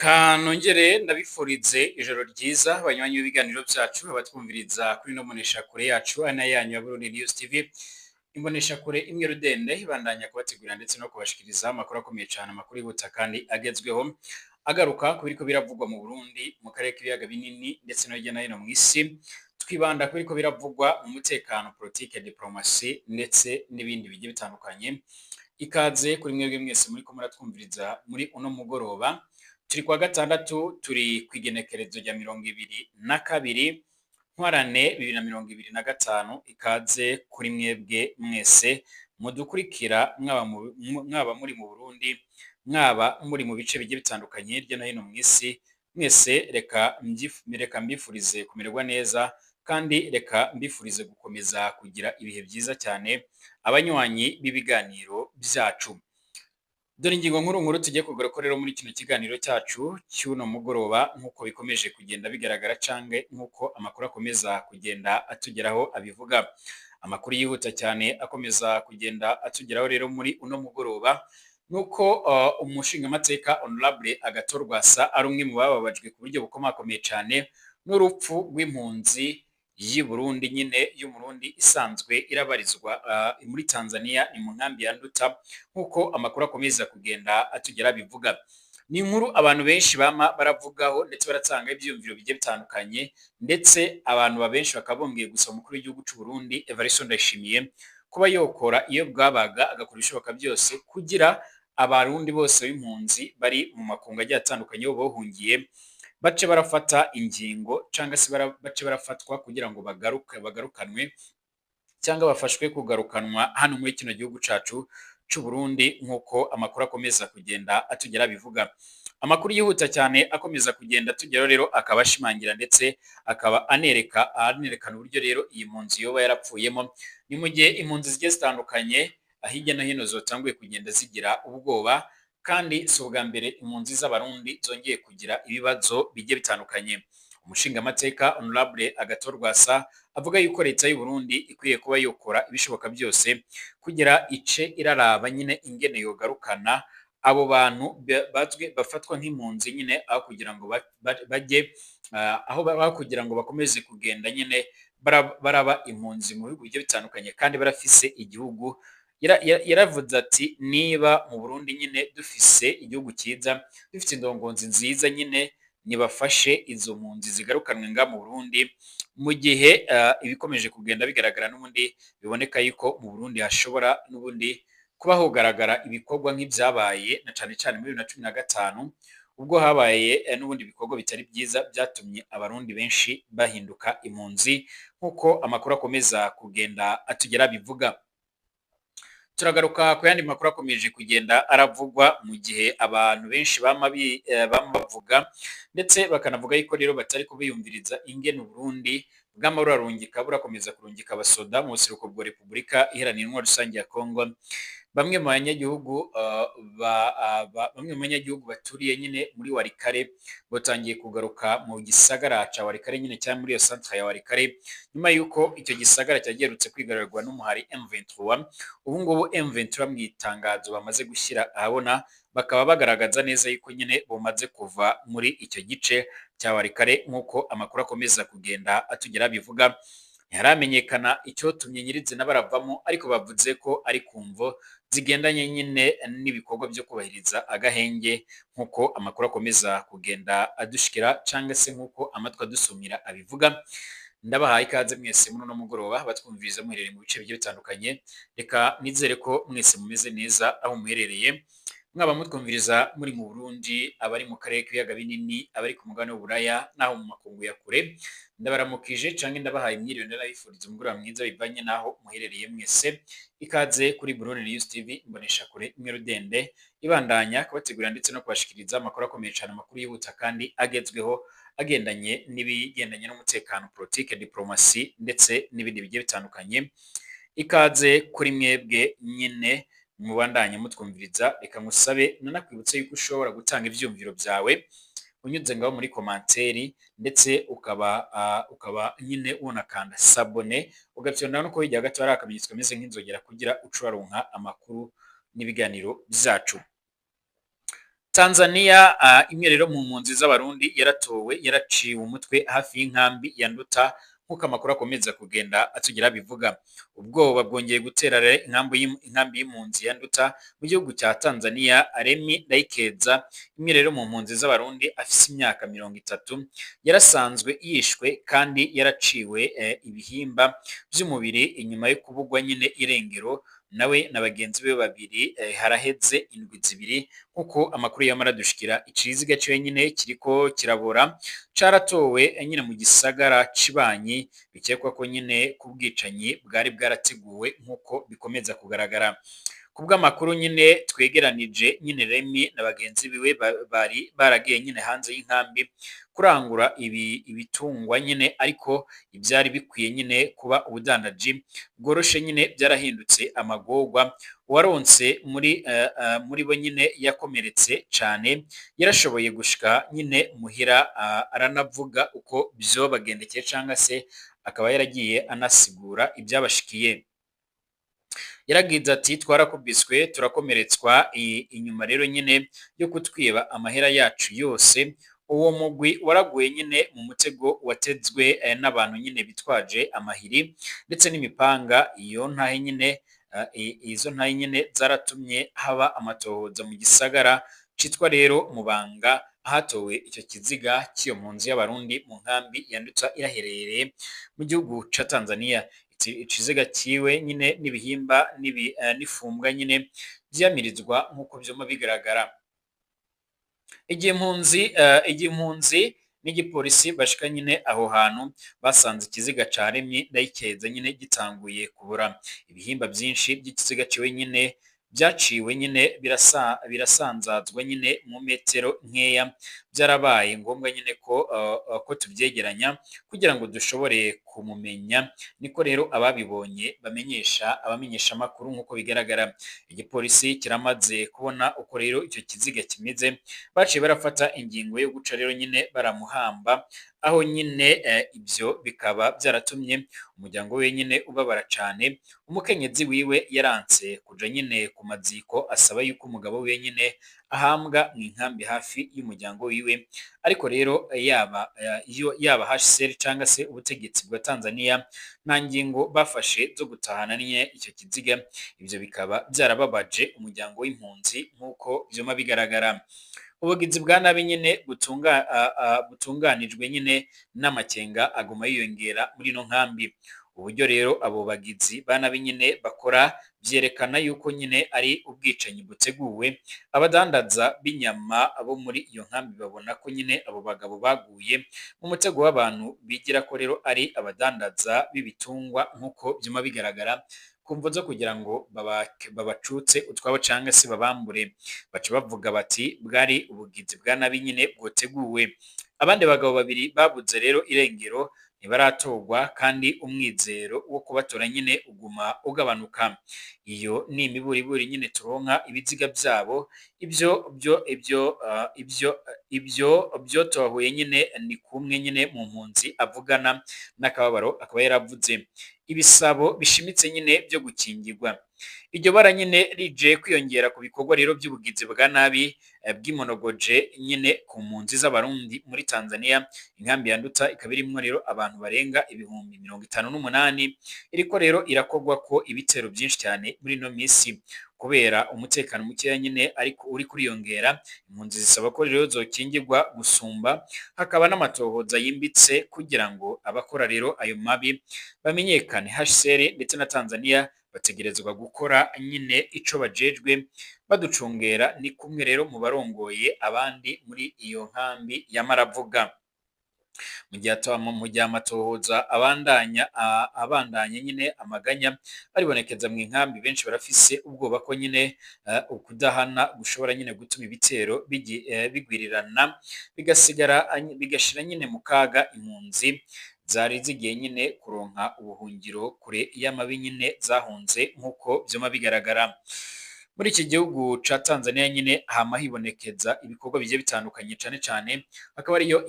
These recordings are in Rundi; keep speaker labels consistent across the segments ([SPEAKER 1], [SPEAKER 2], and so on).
[SPEAKER 1] Kanongere ndabifurize ijoro ryiza banywanyi b'ibiganiro byacu abatwumviriza kuri no munesha kure yacu ana yanyu ya Burundi News TV imbonesha kure imwe rudende ibandanya kubategurira ndetse no kubashikiriza amakuru akomeye cyane amakuru yihuta kandi agezweho agaruka kubiriko biravugwa mu Burundi mu karere k'ibiyaga binini ndetse no hirya no hino mu isi twibanda kubiriko biravugwa mu mutekano politique diplomasi ndetse n'ibindi bigiye bitandukanye ikaze kuri mwebwe mwese muri ko muratwumviriza muri uno mugoroba turi kwa gatandatu turi kwigenekerezo rya 22 ntwarane 2025 ikaze kuri mwebwe mwese mudukurikira mwaba muri mu Burundi mwaba muri mu bice bigiye bitandukanye hirya no hino mu isi mwese reka mbifurize kumererwa neza kandi reka mbifurize gukomeza kugira ibihe byiza cyane abanywanyi b'ibiganiro byacu. Dore ingingo nkuru tugiye kugaruka rero muri kino kiganiro cyacu cy'uno mugoroba nkuko bikomeje kugenda bigaragara cange nkuko amakuru akomeza kugenda atugeraho abivuga. Amakuru yihuta cyane akomeza kugenda atugeraho rero muri uno mugoroba nuko umushinga mateka Honorable Agathon Rwasa ari umwe mu bababajwe ku buryo bukomakomeye cyane n'urupfu rw'impunzi yi Burundi nyine y'umurundi isanzwe irabarizwa muri Tanzania ni mu nkambi ya Nduta nkuko amakuru akomeza kugenda atugera bivuga. Ni inkuru abantu benshi bama baravugaho ndetse baratanga ibyumviro bigiye bitandukanye ndetse abantu babenshi bakabombwiye gusa umukuru w'igihugu cy'u Burundi Evariste Ndayishimiye kuba yokora iyo bwabaga agakora ibishoboka byose kugira abarundi bose b'impunzi bari mu makungu agiye atandukanye bo bohungiye bace barafata ingingo cyangwa se bace barafatwa kugira ngo bagarukanwe cyangwa bafashwe kugarukanwa hano muri kino gihugu cacu cy'u Burundi nkuko amakuru akomeza kugenda atugera bivuga. Amakuru yihuta cyane akomeza kugenda tugera rero akabashimangira ndetse akaba anerekana uburyo rero iyi mpunzi yoba yarapfuyemo ni mu gihe impunzi zigiye zitandukanye ahijya no hino zotanguye kugenda zigira ubwoba kandi si ubwa mbere impunzi z'abarundi zongeye kugira ibibazo bigiye bitandukanye. Umushinga mateka Honorable Agathon Rwasa avuga yuko leta y'u Burundi ikwiye kuba yokora ibishoboka byose kugira ice iraraba nyine ingene yogarukana abo bantu bazwe bafatwa nk'impunzi nyine aho kugira ngo bajye aho kugira ngo bakomeze kugenda nyine baraba impunzi mu bihugu bigiye bitandukanye kandi barafise igihugu. Yaravuze ati niba mu Burundi nyine dufise igihugu cyiza dufite indongozi nziza nyine nibafashe izo mpunzi zigarukanwe nga mu Burundi mu gihe ibikomeje kugenda bigaragara n'ubundi biboneka yuko mu Burundi hashobora n'ubundi kuba hogaragara ibikorwa nk'ibyabaye na cyane muri 2015 ubwo habaye n'ubundi bikorwa bitari byiza byatumye abarundi benshi bahinduka impunzi nkuko amakuru akomeza kugenda atugera bivuga. Turagaruka ku yandi makuru akomeje kugenda aravugwa mu gihe abantu benshi bavuga ndetse bakanavuga yuko rero batari kubiyumviriza ingene Burundi bw'amahoro arungika burakomeza kurungika abasoda mu buseruko bwa Repubulika Iharanira Intwaro Rusange ya Kongo. Bamwe mu banyagihugu baturiye nyine muri Warikare batangiye kugaruka mu gisagara ca Warikare nyine cyangwa muri iyo centre ya Warikare nyuma yuko icyo gisagara cyagerutse kwigarurwa n'umuhari M23. Ubu ngubu M23 mu itangazo bamaze gushyira ahabona bakaba bagaragaza neza yuko nyine bumaze kuva muri icyo gice cya Warikare nkuko amakuru akomeza kugenda atugera bivuga. Ntiharamenyekana icyo tumye nyirizina baravamo ariko bavuze ko ari kumvo zigendanye nyine n'ibikorwa byo kubahiriza agahenge nkuko amakuru akomeza kugenda adushikira cyangwa se nkuko amatwa dusumira abivuga. Ndabahaye ikaze mwese muri no mugoroba batwumviriza muherereye mu bice bigiye bitandukanye. Reka nizere ko mwese mumeze neza aho muherereye mwaba mutwumviriza muri mu Burundi abari mu karere k'ibiyaga binini abari ku mugabane w'Uburaya naho mu makungu ya kure ndabaramukije canke ndabahaye imyiriwe ndabifuriza umugoroba mwiza bivanye naho muherereye mwese. Ikaze kuri Burundi News TV imbonesha kure imwe rudende ibandanya kubategurira ndetse no kubashikiriza amakuru akomeye cyane amakuru yihuta kandi agezweho agendanye n'ibigendanye n'umutekano politique diplomasi ndetse n'ibindi bigiye bitandukanye. Ikaze kuri mwebwe nyine mubandanye mutwumviriza. Reka ngusabe nanakwibutse yuko ushobora gutanga ivyumviro byawe unyuze ngaho muri komanteri ndetse ukaba nyine unakanda sabone ugavyonda no ko hirya gato hari akamenyetso kameze nk'inzogera kugira ucuraronka amakuru n'ibiganiro byacu. Tanzania imwe rero mu mpunzi z'abarundi yaratowe yaraciwe umutwe hafi y'inkambi ya Nduta nk'uko amakuru akomeza kugenda atugira bivuga. Ubwoba bwongeye gutera rero inkambi y'impunzi ya Nduta mu gihugu cya Tanzania. Remy Ndayikeza imwe rero mu mpunzi z'abarundi afise imyaka 30 yarasanzwe yishwe kandi yaraciwe ibihimba by'umubiri inyuma yo kubugwa nyine irengero nawe na bagenzi be babiri haraheze indwi zibiri nkuko amakuru yamaradushikira. Iciziga cyo nyine kiriko kirabora caratowe nyine mu gisagara cibanyi bikekwa ko nyine kubwicanyi bwari bwarateguwe nkuko bikomeza kugaragara. Kubw'amakuru nyine twegeranije nyine Remy na bagenzi biwe bari baragiye nyine hanze y'inkambi kurangura ibitungwa nyine, ariko ibyari bikwiye nyine kuba ubudandaji bworoshe nyine byarahindutse amagorwa. Uwaronse muri bo nyine yakomeretse cyane yarashoboye gushika nyine muhira aranavuga uko byobagendekeye cyangwa se akaba yaragiye anasigura ibyabashikiye. Yaragize ati twarakubiswe turakomeretswa inyuma rero nyine yo kutwiba amahera yacu yose. Uwo mugwi waraguye nyine mu mutego watezwe n'abantu nyine bitwaje amahiri ndetse n'imipanga. Izo ntahe nyine zaratumye haba amatohoza mu gisagara citwa rero Mubanga ahatowe icyo kiziga cy'iyo mpunzi y'abarundi mu nkambi ya Nduta iraherereye mu gihugu ca Tanzania. Ikiziga ciwe nyine n'ibihimba n'ifumbwa nyine vyamirizwa nk'uko vyoma bigaragara. Igihe impunzi n'igipolisi bashika nyine aho hantu basanze ikiziga ca Remy Ndayikeza nyine gitanguye kubura. Ibihimba byinshi by'ikiziga ciwe nyine byaciwe nyine birasanzazwa nyine mu metero nkeya. Byarabaye ngombwa nyine ko tubyegeranya kugira ngo dushobore kumumenya. Niko rero ababibonye abamenyesha amakuru nk'uko bigaragara. Igipolisi kiramaze kubona uko rero icyo kiziga kimeze, baciye barafata ingingo yo guca rero nyine baramuhamba, aho nyine ibyo bikaba byaratumye umuryango we nyine ubabara cyane. Umukenyezi wiwe yaranse kuja nyine ku maziko asaba yuko umugabo we nyine ahambwa mu inkambi hafi y'umuryango wiwe, ariko rero yaba HCR cyangwa se ubutegetsi bwa Tanzania nta ngingo bafashe zo gutahana nyine icyo kiziga. Ibyo bikaba byarababaje umuryango w'impunzi nk'uko vyoma bigaragara. Ubugizi bwa nabi nyine butunganijwe nyine n'amakenga aguma yiyongera muri no nkambi. Uburyo rero abo bagizi ba nabi nyine bakora byerekana yuko nyine ari ubwicanyi buteguwe. Abadandaza b'inyama abo muri iyo nkambi babona ko nyine abo bagabo baguye mu mutego w'abantu bigira ko rero ari abadandaza b'ibitungwa nk'uko vyuma bigaragara, kumvo zo kugira ngo babacutse utwabo cyangwa se babambure. Baca bavuga bati bwari ubugizi bwa nabi nyine bwoteguwe. Abandi bagabo babiri babuze rero irengero ntibaratorwa kandi umwizero wo kubatora nyine uguma ugabanuka. Iyo ni imiburiburi nyine turonka ibiziga byabo. Ibyo byotohuye nyine ni kumwe nyine mu mpunzi avugana n'akababaro, akaba yaravuze ibisabo bishimitse nyine byo gukingirwa. Iryo bara nyine rije kwiyongera ku bikorwa rero by'ubugizi bwa nabi bw'imonogoje nyine ku mpunzi z'abarundi muri Tanzania. Inkambi ya Nduta ikaba irimwo rero abantu barenga ibihumbi 58 iriko rero irakogwa ko ibitero byinshi cyane muri no misi kubera umutekano mukeya nyine ariko uri kuriyongera. Impunzi zisaba ko rero zokingirwa gusumba, hakaba n'amatohoza yimbitse kugira ngo abakora rero ayo mabi bamenyekane. HCR ndetse na Tanzania bategerezwa gukora nyine ico bajejwe baducungera. Ni kumwe rero mu barongoye abandi muri iyo nkambi yamaravuga. Mu gihe amatohoza abandanya nyine amaganya baribonekeza mu inkambi. Benshi barafise ubwoba ko nyine ukudahana gushobora nyine gutuma ibitero bigwirirana bigashira nyine mu kaga impunzi zari zigiye nyine kuronka ubuhungiro kure y'amabi nyine zahunze nk'uko vyoma bigaragara. Muri iki gihugu ca Tanzania nyine hama hibonekeza ibikorwa bigiye bitandukanye cyane hakaba ariyo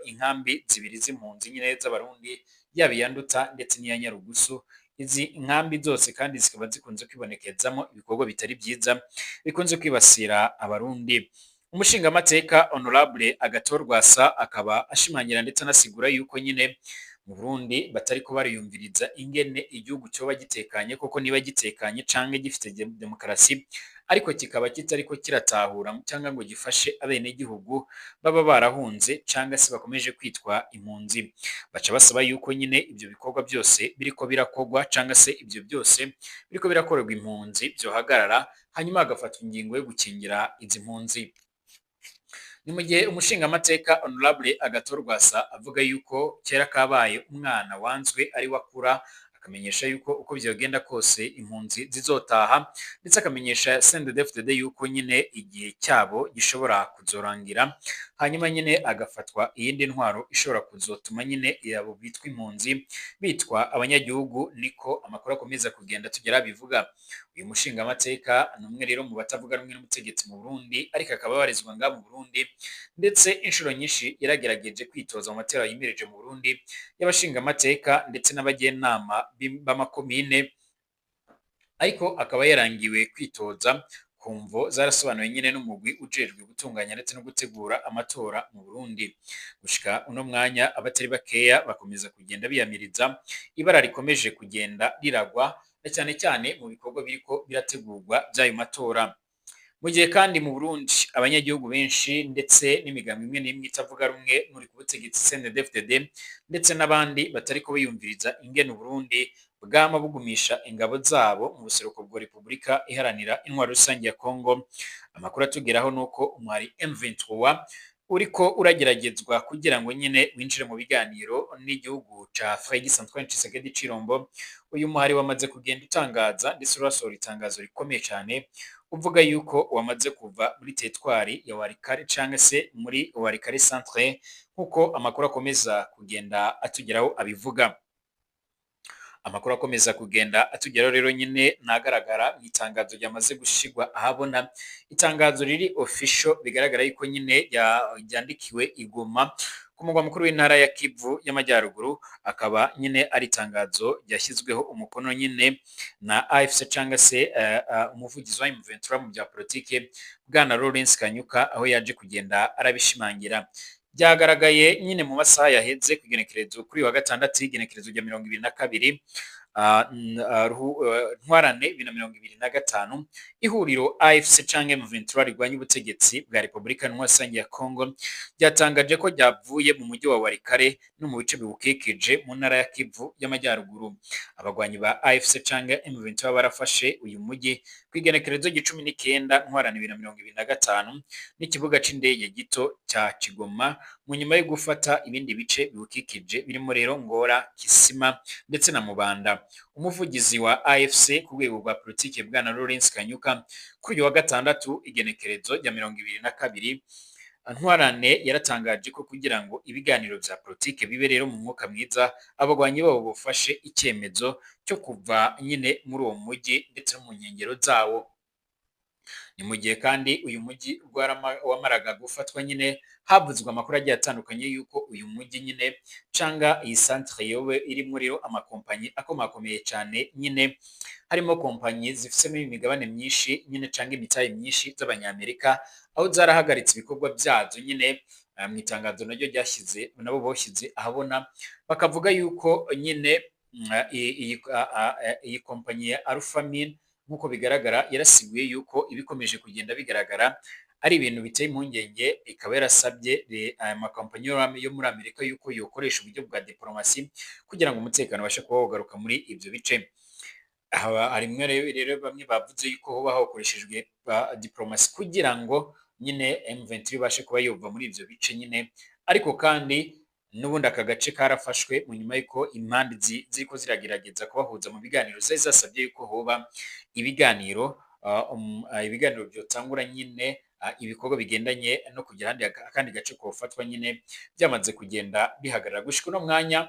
[SPEAKER 1] inkambi zibiri z'impunzi nyine z'abarundi, yaba iya Nduta ndetse n'iya Nyarugusu. izi nkambi zose kandi zikaba zikunze kwibonekezamo ibikorwa bitari byiza bikunze kwibasira abarundi. Umushingamateka Honorable Agathon Rwasa akaba ashimangira ndetse anasigura yuko nyine mu Burundi batariko bariyumviriza ingene igihugu cyoba gitekanye, koko niba gitekanye canke gifite demokarasi, ariko kikaba kitariko kiratahura cyangwa ngo gifashe abenegihugu baba barahunze cyangwa se bakomeje kwitwa impunzi. Baca basaba yuko nyine ibyo bikorwa byose biriko birakogwa cyangwa se ibyo byose biriko birakorerwa impunzi byohagarara, hanyuma hagafatwa ingingo yo gukingira izi mpunzi. Ni mu gihe umushingamateka Honorable Agathon Rwasa avuga yuko kera kabaye umwana wanzwe ari wakura, akamenyesha yuko uko byogenda kose impunzi zizotaha, ndetse akamenyesha CNDD-FDD yuko nyine igihe cyabo gishobora kuzorangira, hanyuma nyine agafatwa iyindi ntwaro ishobora kuzotuma nyine abo bitwa impunzi bitwa abanyagihugu, niko amakuru akomeza kugenda tugera bivuga. Uyu mushingamateka ni umwe rero mu batavuga rumwe n'umutegetsi mu Burundi, ariko akaba abarizwa ngaha mu Burundi, ndetse inshuro nyinshi yaragerageje kwitoza mu matora yimirije mu Burundi y'abashingamateka ndetse n'abagenama b'amakomine, ariko akaba yarangiwe kwitoza ku mvo zarasobanuwe nyine n'umugwi ujejwe gutunganya ndetse no gutegura amatora mu Burundi. Gushika uno mwanya abatari bakeya bakomeza kugenda biyamiriza ibara rikomeje kugenda riragwa, na cyane cyane mu bikorwa biriko birategurwa by'ayo matora. Mu gihe kandi mu Burundi abanyagihugu benshi ndetse n'imigambi imwe n'imwe itavuga rumwe muri ku butegetsi CNDD-FDD ndetse n'abandi batariko biyumviriza ingene Burundi bwama bugumisha ingabo zabo mu buseruko bwa Repubulika iharanira intwaro rusange ya Kongo. Amakuru atugeraho nuko umwari M23 uriko urageragezwa kugira ngo nyine winjire mu biganiro n'igihugu ca Félix Antoine Tshisekedi Chilombo. Uyu muhari wamaze kugenda utangaza ndetse urasohora itangazo rikomeye cyane uvuga yuko wamaze kuva muri teritwari ya Walikale cyangwa se muri Walikale centre, nkuko amakuru akomeza kugenda atugeraho abivuga. Amakuru akomeza kugenda atugeraho rero nyine nagaragara mu itangazo ryamaze gushigwa ahabona, itangazo riri official bigaragara yuko nyine ryandikiwe Igoma ku mugwa mukuru w'intara ya Kivu y'Amajyaruguru, akaba nyine ari itangazo ryashyizweho umukono nyine na AFC cyangwa se umuvugizi wa M23 mu bya politike Bwana Lawrence Kanyuka, aho yaje kugenda arabishimangira. Byagaragaye nyine mu masaha yaheze ku igenekerezo kuri wa gatandatu igenekerezo rya 22 ntwarane 2025, ihuriro AFC canke M23 rigwanya ubutegetsi bwa Repubulika Rusange ya Kongo ryatangaje ko ryavuye mu mujyi wa Walikale no mu bice biwukikije mu ntara ya Kivu y'Amajyaruguru. Abagwanyi ba AFC canke M23 barafashe uyu mujyi ku igenekerezo g'19 ntwarane 2025 n'ikibuga c'indege gito cya Kigoma, mu nyuma yo gufata ibindi bice biwukikije birimo rero Ngora, Kisima ndetse na Mubanda. Umuvugizi wa AFC ku rwego rwa politike Bwana Lawrence Kanyuka kuri uyu wa gatandatu igenekerezo rya 22 ntwarane yaratangaje ko kugira ngo ibiganiro bya politike bibe rero mu mwuka mwiza, abagwanyi babo bufashe icyemezo cyo kuva nyine muri uwo mujyi ndetse no mu nkengero zawo. Ni mu gihe kandi uyu mujyi wamaraga gufatwa nyine havuzwe amakuru agiye atandukanye yuko uyu mujyi nyine canga iyi centre yowe iri muri amakompanyi akomakomeye cyane, nyine harimo kompanyi zifisemo imigabane myinshi nyine canga imitahe myinshi z'abanyamerika, aho zarahagaritse ibikorwa byazo nyine. Mu itangazo naryo ryashyize nabo boshyize ahabona bakavuga yuko nyine iyi kompanyi ya Alphamin nkuko bigaragara yarasiguye yuko ibikomeje kugenda bigaragara ari ibintu biteye impungenge, ikaba yarasabye aya makompanyi yo muri Amerika yuko yokoresha uburyo bwa diplomasi kugira ngo umutekano ubashe kuba wagaruka muri ibyo bice. Harimwe rero bamwe bavuze yuko hoba hakoreshejwe diplomasi kugira ngo nyine M23 ibashe kuba yova muri ibyo bice nyine, ariko kandi n'ubundi aka gace karafashwe mu nyuma y'uko impande ziriko ziragerageza kubahuza mu biganiro zari zasabye yuko hoba ibiganiro byotangura nyine ibikorwa bigendanye no kugira akandi gace kofatwa nyine byamaze kugenda bihagarara. Gushika uno mwanya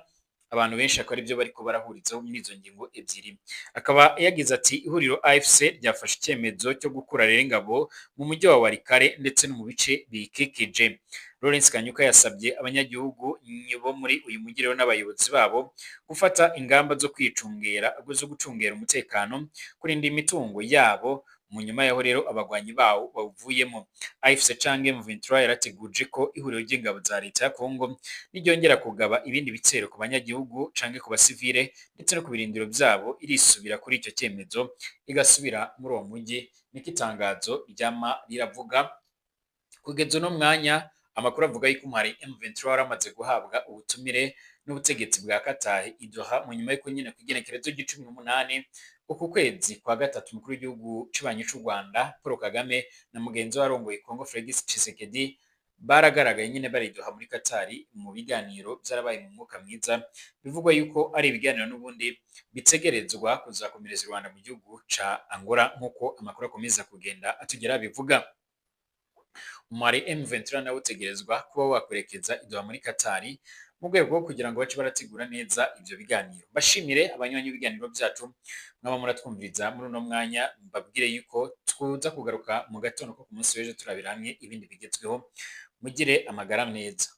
[SPEAKER 1] abantu benshi akaba aribyo bariko barahurizaho muri izo ngingo ebyiri. Akaba yagize ati ihuriro AFC ryafashe icyemezo cyo gukura rero ingabo mu mujyi wa Walikale ndetse no mu bice biyikikije. Lawrence Kanyuka yasabye abanyagihugu bo muri uyu mujyi rero n'abayobozi babo gufata ingamba zo gucungera umutekano, kurinda imitungo yabo. Mu nyuma yaho rero abagwanyi bawo bavuyemo. AFC canke M23 yarateguje ko ihuriro ry'ingabo za leta ya Kongo niryongera kugaba ibindi bitero ku banyagihugu canke ku basivile ndetse no ku birindiro byabo irisubira kuri icyo cyemezo igasubira muri uwo mujyi. Niko itangazo ryama riravuga. Kugeza uno mwanya amakuru avuga yuko umuhari M23 waramaze guhabwa ubutumire n'ubutegetsi bwa Qatar i Doha mu nyuma y'uko nyine ku igenekerezo ry'18 uku kwezi kwa gatatu umukuru w'igihugu cibanyi c'u Rwanda Paul Kagame na mugenzi warongoye Kongo Felix Tshisekedi baragaragaye nyine bari i Doha muri Qatar mu biganiro byarabaye mu mwuka mwiza. Bivugwa yuko ari ibiganiro n'ubundi bitegerezwa kuzakomereza u Rwanda mu gihugu ca Angola nk'uko amakuru akomeza kugenda atugera bivuga. Umari M23 nawe utegerezwa kuba wakwerekeza i Doha muri Qatar mu rwego rwo kugira ngo bace barategura neza ivyo biganiro. Bashimire abanywanyi b'ibiganiro byacu mwaba muratwumviriza muri uno mwanya, mbabwire yuko tuza kugaruka mu gatondo ko ku munsi w'ejo turabira hamwe ibindi bigezweho. Mugire amagara meza.